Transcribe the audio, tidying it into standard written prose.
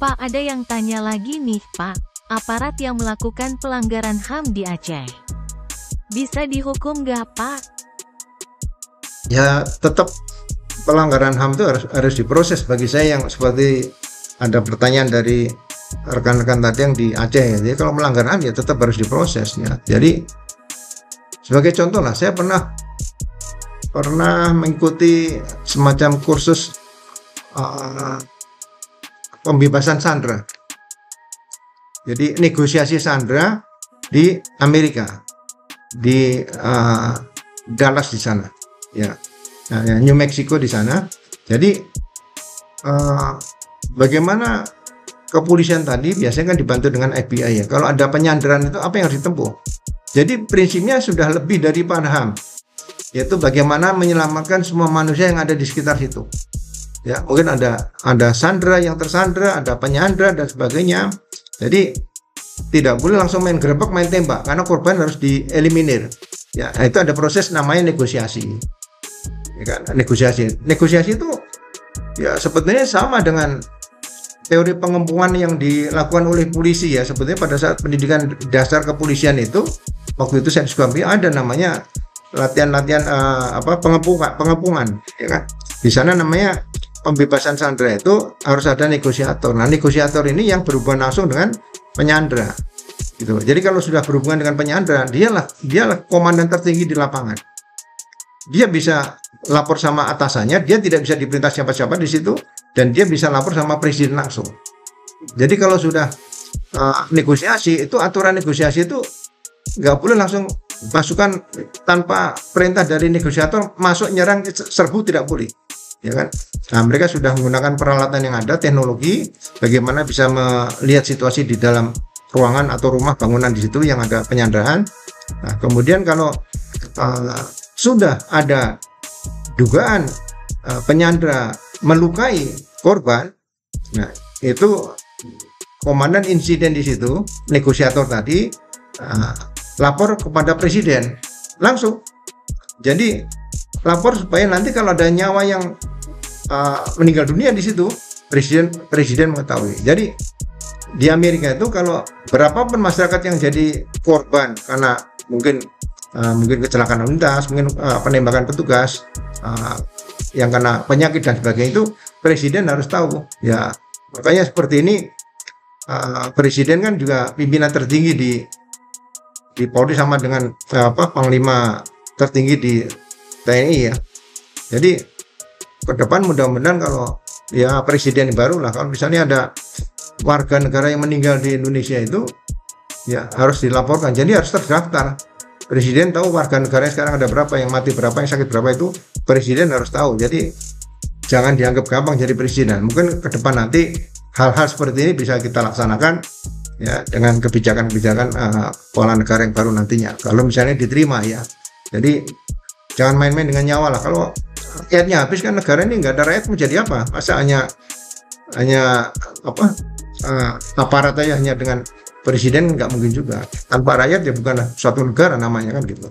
Pak, ada yang tanya lagi nih, Pak. Aparat yang melakukan pelanggaran HAM di Aceh, bisa dihukum nggak, Pak? Ya, tetap pelanggaran HAM itu harus diproses. Bagi saya, yang seperti ada pertanyaan dari rekan-rekan tadi yang di Aceh, jadi kalau melanggar HAM ya tetap harus diprosesnya. Jadi sebagai contoh lah, saya pernah mengikuti semacam kursus pembebasan sandera. Jadi negosiasi sandera di Amerika, di Dallas di sana, ya, New Mexico di sana. Jadi bagaimana kepolisian tadi biasanya kan dibantu dengan FBI ya. Kalau ada penyanderaan itu apa yang harus ditempuh? Jadi prinsipnya sudah lebih daripada HAM, yaitu bagaimana menyelamatkan semua manusia yang ada di sekitar situ. Ya, mungkin ada sandera yang tersandera, ada penyandera dan sebagainya. Jadi tidak boleh langsung main gerebek, main tembak, karena korban harus dieliminir. Ya, itu ada proses namanya negosiasi. Ya kan? Negosiasi itu ya sebetulnya sama dengan teori pengempungan yang dilakukan oleh polisi ya. Sebetulnya pada saat pendidikan dasar kepolisian itu, waktu itu saya juga ada namanya latihan-latihan pengepungan, ya kan? Di sana namanya pembebasan sandera itu harus ada negosiator. Nah, negosiator ini yang berhubungan langsung dengan penyandera, gitu. Jadi kalau sudah berhubungan dengan penyandera, dialah komandan tertinggi di lapangan. Dia bisa lapor sama atasannya, dia tidak bisa diperintah siapa-siapa di situ, dan dia bisa lapor sama presiden langsung. Jadi kalau sudah negosiasi, itu aturan negosiasi itu nggak boleh langsung pasukan tanpa perintah dari negosiator masuk nyerang, serbu, tidak boleh, ya kan? Nah, mereka sudah menggunakan peralatan yang ada, teknologi, bagaimana bisa melihat situasi di dalam ruangan atau rumah bangunan di situ yang ada penyanderaan. Nah, kemudian kalau sudah ada dugaan penyandera melukai korban, nah itu komandan insiden di situ, negosiator tadi, lapor kepada presiden langsung. Jadi lapor supaya nanti kalau ada nyawa yang meninggal dunia di situ, presiden mengetahui. Jadi di Amerika itu kalau berapapun masyarakat yang jadi korban karena mungkin kecelakaan lalu lintas, mungkin penembakan petugas, yang kena penyakit dan sebagainya, itu presiden harus tahu. Ya, makanya seperti ini, presiden kan juga pimpinan tertinggi di Polri sama dengan panglima tertinggi di TNI ya. Jadi ke depan mudah-mudahan kalau ya presiden baru lah, kalau misalnya ada warga negara yang meninggal di Indonesia itu ya harus dilaporkan, jadi harus terdaftar. Presiden tahu warga negara sekarang ada berapa, yang mati berapa, yang sakit berapa, itu presiden harus tahu. Jadi jangan dianggap gampang jadi presiden. Mungkin ke depan nanti hal-hal seperti ini bisa kita laksanakan ya dengan kebijakan-kebijakan kepala negara yang baru nantinya, kalau misalnya diterima ya. Jadi jangan main-main dengan nyawa lah. Kalau rakyatnya habis kan negara ini nggak ada rakyat, menjadi apa? Masa hanya aparat aja hanya dengan presiden, nggak mungkin juga. Tanpa rakyat ya bukan suatu negara namanya, kan gitu.